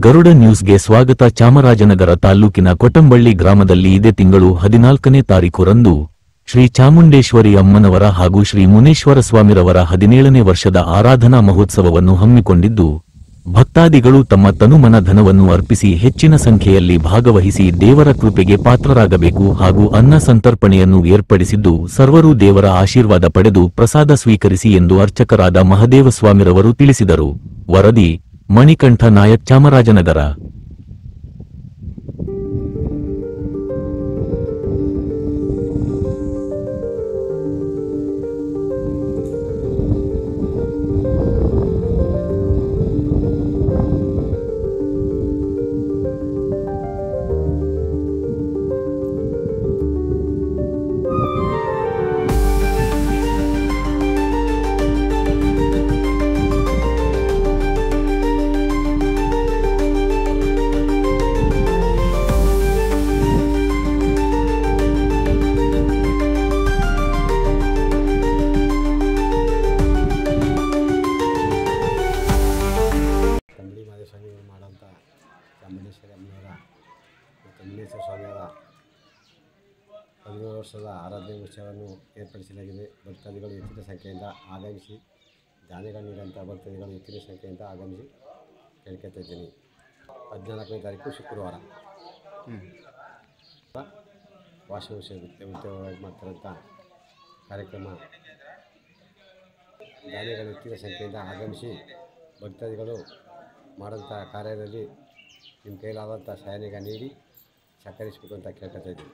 ಗರುಡ ನ್ಯೂಸ್ಗೆ ಸ್ವಾಗತ. ಚಾಮರಾಜನಗರ ತಾಲ್ಲೂಕಿನ ಕೊಟ್ಟಂಬಳ್ಳಿ ಗ್ರಾಮದಲ್ಲಿ ಇದೇ ತಿಂಗಳು 14ನೇ ತಾರೀಖುರಂದು ಶ್ರೀ ಚಾಮುಂಡೇಶ್ವರಿ ಅಮ್ಮನವರ ಹಾಗೂ ಶ್ರೀ ಮುನೇಶ್ವರ ಸ್ವಾಮಿರವರ 17ನೇ ವರ್ಷದ ಆರಾಧನಾ ಮಹೋತ್ಸವವನ್ನು ಹಮ್ಮಿಕೊಂಡಿದ್ದು, ಭಕ್ತಾದಿಗಳು ತಮ್ಮ ತನುಮನ ಧನವನ್ನು ಅರ್ಪಿಸಿ ಹೆಚ್ಚಿನ ಸಂಖ್ಯೆಯಲ್ಲಿ ಭಾಗವಹಿಸಿ ದೇವರ ಕೃಪೆಗೆ ಪಾತ್ರರಾಗಬೇಕು ಹಾಗೂ ಅನ್ನ ಸಂತರ್ಪಣೆಯನ್ನು ಏರ್ಪಡಿಸಿದ್ದು, ಸರ್ವರೂ ದೇವರ ಆಶೀರ್ವಾದ ಪಡೆದು ಪ್ರಸಾದ ಸ್ವೀಕರಿಸಿ ಎಂದು ಅರ್ಚಕರಾದ ಮಹದೇವಸ್ವಾಮಿರವರು ತಿಳಿಸಿದರು. ವರದಿ ಮಣಿಕಂಠ ನಾಯಕ್, ಚಾಮರಾಜನಗರ. ಸ್ವಾಮಿಗಳು ಮಾಡೋಂಥ ಚಾಮುಂಡೇಶ್ವರಿ ಅಮ್ಮನವರ ಮತ್ತು ಮುನೇಶ್ವರ ಸ್ವಾಮಿಯವರ 17 ವರ್ಷದ ಆರಾಧನೆ ಉತ್ಸವವನ್ನು ಏರ್ಪಡಿಸಲಾಗಿದೆ. ಭಕ್ತಾದಿಗಳು ಹೆಚ್ಚಿನ ಸಂಖ್ಯೆಯಿಂದ ಆಗಮಿಸಿ ದಾನಿಗಳು ನೀಡುವಂಥ ಭಕ್ತಾದಿಗಳು ಹೆಚ್ಚಿನ ಸಂಖ್ಯೆಯಿಂದ ಆಗಮಿಸಿ ಕೇಳ್ಕೊತಾ ಇದ್ದೀನಿ. 14ನೇ ತಾರೀಕು ಶುಕ್ರವಾರ ವಾರ್ಷಿಕೋತ್ಸವ ಮಾಡ್ತಾರಂಥ ಕಾರ್ಯಕ್ರಮ. ದಾನಿಗಳು ಹೆಚ್ಚಿನ ಸಂಖ್ಯೆಯಿಂದ ಆಗಮಿಸಿ ಭಕ್ತಾದಿಗಳು ಮಾಡೋಂಥ ಕಾರ್ಯದಲ್ಲಿ ನಿಮ್ಮ ಕೈಲಾದಂಥ ಸಹಾಯಕ ನೀಡಿ ಸಹಕರಿಸಬೇಕು ಅಂತ ಕೇಳ್ಕೊತಾ ಇದ್ದೀನಿ.